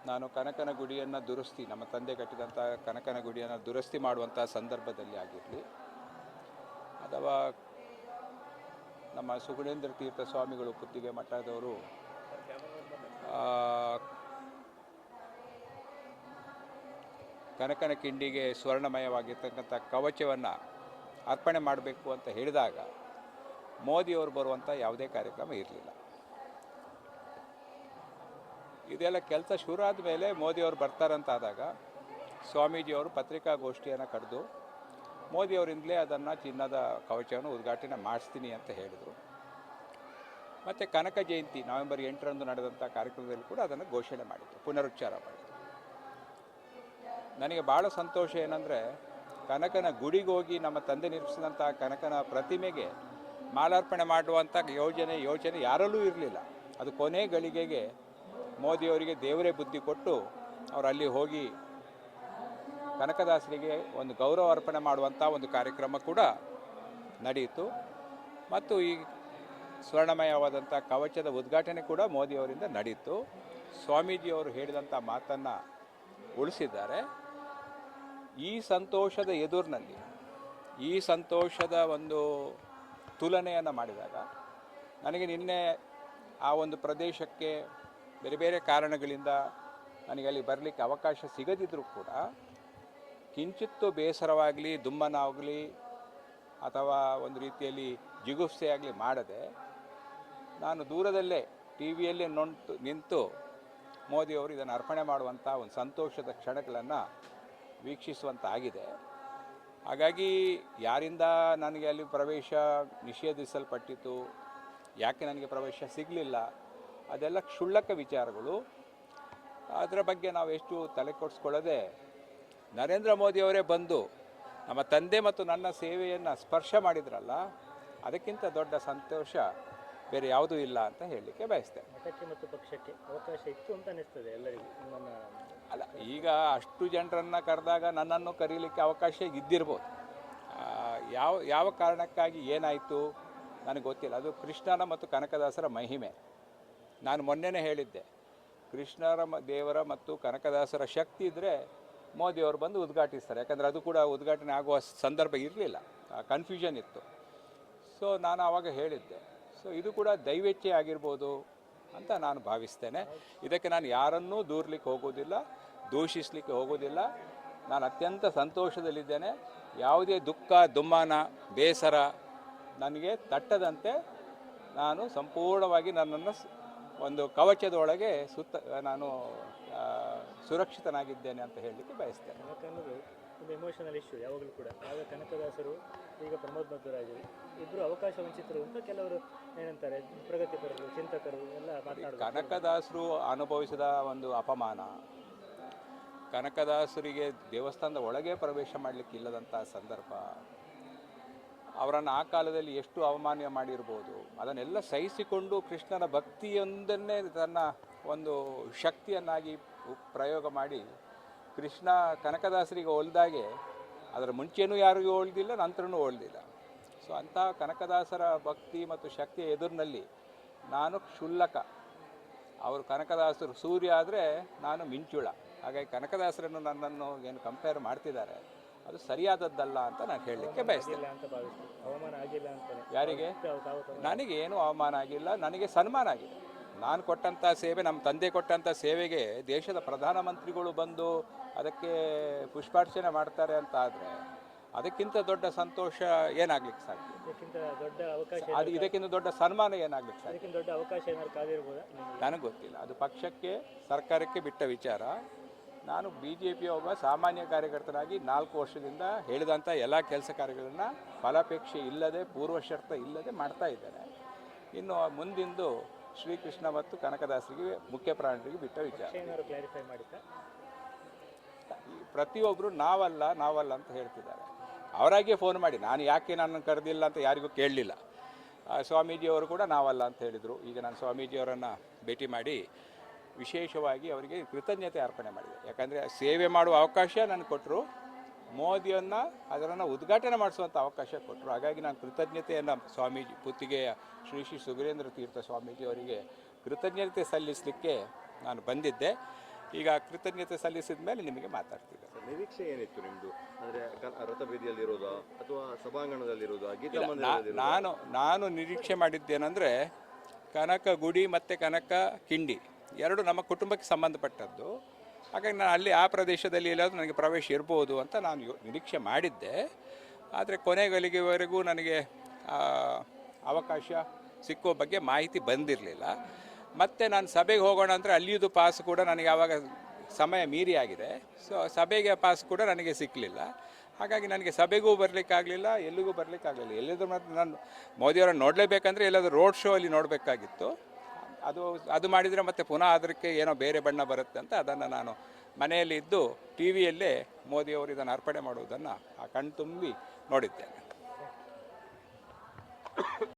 ನಾನು ಕನಕನ ಗುಡಿಯನ್ನು ದುರಸ್ತಿ, ನಮ್ಮ ತಂದೆ ಕಟ್ಟಿದಂಥ ಕನಕನ ಗುಡಿಯನ್ನು ದುರಸ್ತಿ ಮಾಡುವಂಥ ಸಂದರ್ಭದಲ್ಲಿ ಆಗಿರಲಿ, ಅಥವಾ ನಮ್ಮ ಸುಗುಣೇಂದ್ರ ತೀರ್ಥ ಸ್ವಾಮಿಗಳು ಪುತ್ತಿಗೆ ಮಠದವರು ಕನಕನ ಕಿಂಡಿಗೆ ಸ್ವರ್ಣಮಯವಾಗಿರ್ತಕ್ಕಂಥ ಕವಚವನ್ನು ಅರ್ಪಣೆ ಮಾಡಬೇಕು ಅಂತ ಹೇಳಿದಾಗ ಮೋದಿಯವರು ಬರುವಂಥ ಯಾವುದೇ ಕಾರ್ಯಕ್ರಮ ಇರಲಿಲ್ಲ. ಇದೆಲ್ಲ ಕೆಲಸ ಶುರು ಆದಮೇಲೆ ಮೋದಿಯವರು ಬರ್ತಾರಂತಾದಾಗ ಸ್ವಾಮೀಜಿಯವರು ಪತ್ರಿಕಾಗೋಷ್ಠಿಯನ್ನು ಕರೆದು ಮೋದಿಯವರಿಂದಲೇ ಅದನ್ನು ಚಿನ್ನದ ಕವಚವನ್ನು ಉದ್ಘಾಟನೆ ಮಾಡಿಸ್ತೀನಿ ಅಂತ ಹೇಳಿದರು. ಮತ್ತು ಕನಕ ಜಯಂತಿ ನವೆಂಬರ್ 8ರಂದು ನಡೆದಂಥ ಕಾರ್ಯಕ್ರಮದಲ್ಲಿ ಕೂಡ ಅದನ್ನು ಘೋಷಣೆ ಮಾಡಿತ್ತು, ಪುನರುಚ್ಚಾರ ಮಾಡಿತ್ತು. ನನಗೆ ಭಾಳ ಸಂತೋಷ ಏನಂದರೆ, ಕನಕನ ಗುಡಿಗೋಗಿ ನಮ್ಮ ತಂದೆ ನಿರ್ಮಿಸಿದಂಥ ಕನಕನ ಪ್ರತಿಮೆಗೆ ಮಾಲಾರ್ಪಣೆ ಮಾಡುವಂಥ ಯೋಚನೆ ಯಾರಲ್ಲೂ ಇರಲಿಲ್ಲ. ಅದು ಕೊನೆ ಗಳಿಗೆಗೆ ಮೋದಿಯವರಿಗೆ ದೇವರೇ ಬುದ್ಧಿ ಕೊಟ್ಟು ಅವರು ಅಲ್ಲಿ ಹೋಗಿ ಕನಕದಾಸರಿಗೆ ಒಂದು ಗೌರವ ಅರ್ಪಣೆ ಮಾಡುವಂಥ ಒಂದು ಕಾರ್ಯಕ್ರಮ ಕೂಡ ನಡೆಯಿತು. ಮತ್ತು ಈ ಸ್ವರ್ಣಮಯವಾದಂಥ ಕವಚದ ಉದ್ಘಾಟನೆ ಕೂಡ ಮೋದಿಯವರಿಂದ ನಡೆಯಿತು. ಸ್ವಾಮೀಜಿಯವರು ಹೇಳಿದಂಥ ಮಾತನ್ನು ಉಳಿಸಿದ್ದಾರೆ. ಈ ಸಂತೋಷದ ಎದುರಿನಲ್ಲಿ ಈ ಸಂತೋಷದ ಒಂದು ತುಲನೆಯನ್ನು ಮಾಡಿದಾಗ ನನಗೆ ನಿನ್ನೆ ಆ ಒಂದು ಪ್ರದೇಶಕ್ಕೆ ಬೇರೆ ಬೇರೆ ಕಾರಣಗಳಿಂದ ನನಗೆ ಅಲ್ಲಿ ಬರಲಿಕ್ಕೆ ಅವಕಾಶ ಸಿಗದಿದ್ದರೂ ಕೂಡ ಕಿಂಚಿತ್ತು ಬೇಸರವಾಗಲಿ, ದುಮ್ಮನಾಗಲಿ, ಅಥವಾ ಒಂದು ರೀತಿಯಲ್ಲಿ ಜಿಗುಪ್ಸೆಯಾಗಲಿ ಮಾಡದೆ ನಾನು ದೂರದಲ್ಲೇ ಟಿ ವಿಯಲ್ಲೇ ನಿಂತು ಮೋದಿಯವರು ಇದನ್ನು ಅರ್ಪಣೆ ಮಾಡುವಂಥ ಒಂದು ಸಂತೋಷದ ಕ್ಷಣಗಳನ್ನು ವೀಕ್ಷಿಸುವಂತಾಗಿದೆ. ಹಾಗಾಗಿ ಯಾರಿಂದ ನನಗೆ ಅಲ್ಲಿ ಪ್ರವೇಶ ನಿಷೇಧಿಸಲ್ಪಟ್ಟಿತು, ಯಾಕೆ ನನಗೆ ಪ್ರವೇಶ ಸಿಗಲಿಲ್ಲ, ಅದೆಲ್ಲ ಕ್ಷುಲ್ಲಕ ವಿಚಾರಗಳು. ಅದರ ಬಗ್ಗೆ ನಾವು ಎಷ್ಟು ತಲೆ ಕೆಡಿಸ್ಕೊಳ್ಳದೆ ನರೇಂದ್ರ ಮೋದಿಯವರೇ ಬಂದು ನಮ್ಮ ತಂದೆ ಮತ್ತು ನನ್ನ ಸೇವೆಯನ್ನು ಸ್ಪರ್ಶ ಮಾಡಿದ್ರಲ್ಲ, ಅದಕ್ಕಿಂತ ದೊಡ್ಡ ಸಂತೋಷ ಬೇರೆ ಯಾವುದೂ ಇಲ್ಲ ಅಂತ ಹೇಳಲಿಕ್ಕೆ ಬಯಸ್ತೇನೆ. ಮಠಕ್ಕೆ ಮತ್ತು ಪಕ್ಷಕ್ಕೆ ಅವಕಾಶ ಇತ್ತು ಅಂತ ಅನಿಸ್ತದೆ ಎಲ್ಲರಿಗೂ. ಅಲ್ಲ, ಈಗ ಅಷ್ಟು ಜನರನ್ನು ಕರೆದಾಗ ನನ್ನನ್ನು ಕರೀಲಿಕ್ಕೆ ಅವಕಾಶ ಇದ್ದಿರ್ಬೋದು. ಯಾವ ಕಾರಣಕ್ಕಾಗಿ ಏನಾಯಿತು ನನಗೆ ಗೊತ್ತಿಲ್ಲ. ಅದು ಕೃಷ್ಣನ ಮತ್ತು ಕನಕದಾಸರ ಮಹಿಮೆ. ನಾನು ಮೊನ್ನೆನೇ ಹೇಳಿದ್ದೆ, ಕೃಷ್ಣರ ದೇವರ ಮತ್ತು ಕನಕದಾಸರ ಶಕ್ತಿ ಇದ್ದರೆ ಮೋದಿಯವರು ಬಂದು ಉದ್ಘಾಟಿಸ್ತಾರೆ. ಯಾಕಂದರೆ ಅದು ಕೂಡ ಉದ್ಘಾಟನೆ ಆಗುವ ಸಂದರ್ಭ ಇರಲಿಲ್ಲ, ಕನ್ಫ್ಯೂಷನ್ ಇತ್ತು. ಸೊ ನಾನು ಆವಾಗ ಹೇಳಿದ್ದೆ, ಸೊ ಇದು ಕೂಡ ದೈವೇಚ್ಛೆ ಆಗಿರ್ಬೋದು ಅಂತ ನಾನು ಭಾವಿಸ್ತೇನೆ. ಇದಕ್ಕೆ ನಾನು ಯಾರನ್ನೂ ದೂರಲಿಕ್ಕೆ ಹೋಗೋದಿಲ್ಲ, ದೂಷಿಸಲಿಕ್ಕೆ ಹೋಗೋದಿಲ್ಲ. ನಾನು ಅತ್ಯಂತ ಸಂತೋಷದಲ್ಲಿದ್ದೇನೆ. ಯಾವುದೇ ದುಃಖ, ದುಮ್ಮಾನ, ಬೇಸರ ನನಗೆ ತಟ್ಟದಂತೆ ನಾನು ಸಂಪೂರ್ಣವಾಗಿ ನನ್ನನ್ನು ಒಂದು ಕವಚದೊಳಗೆ ನಾನು ಸುರಕ್ಷಿತನಾಗಿದ್ದೇನೆ ಅಂತ ಹೇಳಲಿಕ್ಕೆ ಬಯಸ್ತೇನೆ. ಕನಕ ಅನ್ನೋದು ಒಂದು ಎಮೋಷನಲ್ ಇಶ್ಯೂ ಯಾವಾಗಲೂ ಕೂಡ. ಆಗ ಕನಕದಾಸರು, ಈಗ ಪ್ರಮೋದ್ ಮಧ್ವರಾಜರು ಇಬ್ಬರು ಅವಕಾಶ ವಂಚಿತರು ಅಂತ ಕೆಲವರು ಏನಂತಾರೆ, ಪ್ರಗತಿಪರರು, ಚಿಂತಕರು ಎಲ್ಲ ಮಾತನಾಡುತ್ತಾರೆ. ಕನಕದಾಸರು ಅನುಭವಿಸಿದ ಒಂದು ಅಪಮಾನ, ಕನಕದಾಸರಿಗೆ ದೇವಸ್ಥಾನದ ಒಳಗೆ ಪ್ರವೇಶ ಮಾಡಲಿಕ್ಕೆ ಇಲ್ಲದಂಥ ಸಂದರ್ಭ, ಅವರನ್ನು ಆ ಕಾಲದಲ್ಲಿ ಎಷ್ಟು ಅವಮಾನ ಮಾಡಿರ್ಬೋದು, ಅದನ್ನೆಲ್ಲ ಸಹಿಸಿಕೊಂಡು ಕೃಷ್ಣನ ಭಕ್ತಿಯೊಂದನ್ನೇ ತನ್ನ ಒಂದು ಶಕ್ತಿಯನ್ನಾಗಿ ಪ್ರಯೋಗ ಮಾಡಿ ಕೃಷ್ಣ ಕನಕದಾಸರಿಗೆ ಒಲ್ದಾಗೆ ಅದರ ಮುಂಚೆನೂ ಯಾರಿಗೂ ಒಳ್ದಿಲ್ಲ, ನಂತರನೂ ಒಳ್ದಿಲ್ಲ. ಸೊ ಅಂಥ ಕನಕದಾಸರ ಭಕ್ತಿ ಮತ್ತು ಶಕ್ತಿಯ ಎದುರಿನಲ್ಲಿ ನಾನು ಕ್ಷುಲ್ಲಕ. ಅವರು ಕನಕದಾಸರು ಸೂರ್ಯ ಆದರೆ ನಾನು ಮಿಂಚುಳ. ಹಾಗಾಗಿ ಕನಕದಾಸರನ್ನು ನನ್ನನ್ನು ಏನು ಕಂಪೇರ್ ಮಾಡ್ತಿದ್ದಾರೆ, ಅದು ಸರಿಯಾದದ್ದಲ್ಲ ಅಂತ ನಾನು ಹೇಳಲಿಕ್ಕೆ ಬಯಸ್ತೇನೆ. ಯಾರಿಗೆ? ನನಗೆ ಏನೂ ಅವಮಾನ ಆಗಿಲ್ಲ, ನನಗೆ ಸನ್ಮಾನ ಆಗಿದೆ. ನಾನು ಕೊಟ್ಟಂಥ ಸೇವೆ, ನಮ್ಮ ತಂದೆ ಕೊಟ್ಟಂಥ ಸೇವೆಗೆ ದೇಶದ ಪ್ರಧಾನಮಂತ್ರಿಗಳು ಬಂದು ಅದಕ್ಕೆ ಪುಷ್ಪಾರ್ಚನೆ ಮಾಡ್ತಾರೆ ಅಂತ ಆದರೆ ಅದಕ್ಕಿಂತ ದೊಡ್ಡ ಸಂತೋಷ ಏನಾಗ್ಲಿಕ್ಕೆ ಸಾಧ್ಯ? ಇದಕ್ಕಿಂತ ದೊಡ್ಡ ಸನ್ಮಾನ ಏನಾಗ್ಲಿಕ್ಕೆ ಸಾಧ್ಯ? ದೊಡ್ಡ ಅವಕಾಶ ನನಗೆ ಗೊತ್ತಿಲ್ಲ. ಅದು ಪಕ್ಷಕ್ಕೆ, ಸರ್ಕಾರಕ್ಕೆ ಬಿಟ್ಟ ವಿಚಾರ. ನಾನು BJPಯ ಒಬ್ಬ ಸಾಮಾನ್ಯ ಕಾರ್ಯಕರ್ತನಾಗಿ 4 ವರ್ಷದಿಂದ ಹೇಳಿದಂಥ ಎಲ್ಲ ಕೆಲಸ ಕಾರ್ಯಗಳನ್ನು ಫಲಾಪೇಕ್ಷೆ ಇಲ್ಲದೆ, ಪೂರ್ವಶರ್ತ ಇಲ್ಲದೆ ಮಾಡ್ತಾ ಇದ್ದೇನೆ. ಇನ್ನು ಮುಂದಿಂದು ಶ್ರೀಕೃಷ್ಣ ಮತ್ತು ಕನಕದಾಸರಿಗೆ, ಮುಖ್ಯ ಪ್ರಾಣರಿಗೆ ಬಿಟ್ಟ ವಿಚಾರ. ಪ್ರತಿಯೊಬ್ಬರು ನಾವಲ್ಲ ಅಂತ ಹೇಳ್ತಿದ್ದಾರೆ. ಅವರಾಗಿಯೇ ಫೋನ್ ಮಾಡಿ, ನಾನು ಯಾಕೆ ನನ್ನನ್ನು ಕರೆದಿಲ್ಲ ಅಂತ ಯಾರಿಗೂ ಕೇಳಲಿಲ್ಲ. ಸ್ವಾಮೀಜಿಯವರು ಕೂಡ ನಾವಲ್ಲ ಅಂತ ಹೇಳಿದರು. ಈಗ ನಾನು ಸ್ವಾಮೀಜಿಯವರನ್ನು ಭೇಟಿ ಮಾಡಿ ವಿಶೇಷವಾಗಿ ಅವರಿಗೆ ಕೃತಜ್ಞತೆ ಅರ್ಪಣೆ ಮಾಡಿದೆ. ಯಾಕಂದರೆ ಸೇವೆ ಮಾಡುವ ಅವಕಾಶ ನನಗೆ ಕೊಟ್ಟರು, ಮೋದಿಯನ್ನು ಅದನ್ನು ಉದ್ಘಾಟನೆ ಮಾಡಿಸುವಂಥ ಅವಕಾಶ ಕೊಟ್ಟರು. ಹಾಗಾಗಿ ನಾನು ಕೃತಜ್ಞತೆಯನ್ನು ಸ್ವಾಮೀಜಿ, ಪುತ್ತಿಗೆಯ ಶ್ರೀ ಸುಗುರೇಂದ್ರ ತೀರ್ಥ ಸ್ವಾಮೀಜಿಯವರಿಗೆ ಕೃತಜ್ಞತೆ ಸಲ್ಲಿಸಲಿಕ್ಕೆ ನಾನು ಬಂದಿದ್ದೆ. ಈಗ ಕೃತಜ್ಞತೆ ಸಲ್ಲಿಸಿದ ಮೇಲೆ ನಿಮಗೆ ಮಾತಾಡ್ತಿದ್ದೆ. ನಿರೀಕ್ಷೆ ಏನಿತ್ತು ನಿಮ್ಮದು? ಅಂದರೆ ರಥಬೀದಿಯಲ್ಲಿರೋದಾ ಅಥವಾ ಸಭಾಂಗಣದಲ್ಲಿರೋದಾ, ಗೀತಾ ಇಲ್ಲ, ಮಂದಿರದಲ್ಲಿ? ನಾನು ನಿರೀಕ್ಷೆ ಮಾಡಿದ್ದೇನೆಂದರೆ ಕನಕ ಗುಡಿ ಮತ್ತು ಕನಕ ಕಿಂಡಿ ಎರಡು ನಮ್ಮ ಕುಟುಂಬಕ್ಕೆ ಸಂಬಂಧಪಟ್ಟದ್ದು. ಹಾಗಾಗಿ ನಾನು ಅಲ್ಲಿ ಆ ಪ್ರದೇಶದಲ್ಲಿ ಎಲ್ಲಾದರೂ ನನಗೆ ಪ್ರವೇಶ ಇರ್ಬೋದು ಅಂತ ನಾನು ನಿರೀಕ್ಷೆ ಮಾಡಿದ್ದೆ. ಆದರೆ ಕೊನೆಗಳಿಗೆವರೆಗೂ ನನಗೆ ಅವಕಾಶ ಸಿಕ್ಕೋ ಬಗ್ಗೆ ಮಾಹಿತಿ ಬಂದಿರಲಿಲ್ಲ. ಮತ್ತು ನಾನು ಸಭೆಗೆ ಹೋಗೋಣ ಅಂದರೆ ಅಲ್ಲಿಯದು ಪಾಸ್ ಕೂಡ ನನಗೆ ಆವಾಗ ಸಮಯ ಮೀರಿ ಆಗಿದೆ. ಸೊ ಸಭೆಗೆ ಪಾಸ್ ಕೂಡ ನನಗೆ ಸಿಕ್ಕಲಿಲ್ಲ. ಹಾಗಾಗಿ ನನಗೆ ಸಭೆಗೂ ಬರಲಿಕ್ಕಾಗಲಿಲ್ಲ, ಎಲ್ಲಿಗೂ ಬರಲಿಕ್ಕಾಗಲಿಲ್ಲ. ಎಲ್ಲಿದ್ರು ಮತ್ತು ನಾನು ಮೋದಿಯವರನ್ನು ನೋಡಲೇಬೇಕಂದ್ರೆ ಎಲ್ಲಾದರೂ ರೋಡ್ ಶೋ ಅಲ್ಲಿ ನೋಡಬೇಕಾಗಿತ್ತು. ಅದು ಮಾಡಿದರೆ ಮತ್ತೆ ಪುನಃ ಅದಕ್ಕೆ ಏನೋ ಬೇರೆ ಬಣ್ಣ ಬರುತ್ತೆ ಅಂತ ಅದನ್ನು ನಾನು ಮನೆಯಲ್ಲಿ ಇದ್ದು ಟಿ ವಿಯಲ್ಲೇ ಮೋದಿಯವರು ಇದನ್ನು ಅರ್ಪಣೆ ಮಾಡುವುದನ್ನು ಕಣ್ತುಂಬಿ ನೋಡಿದ್ದೇನೆ.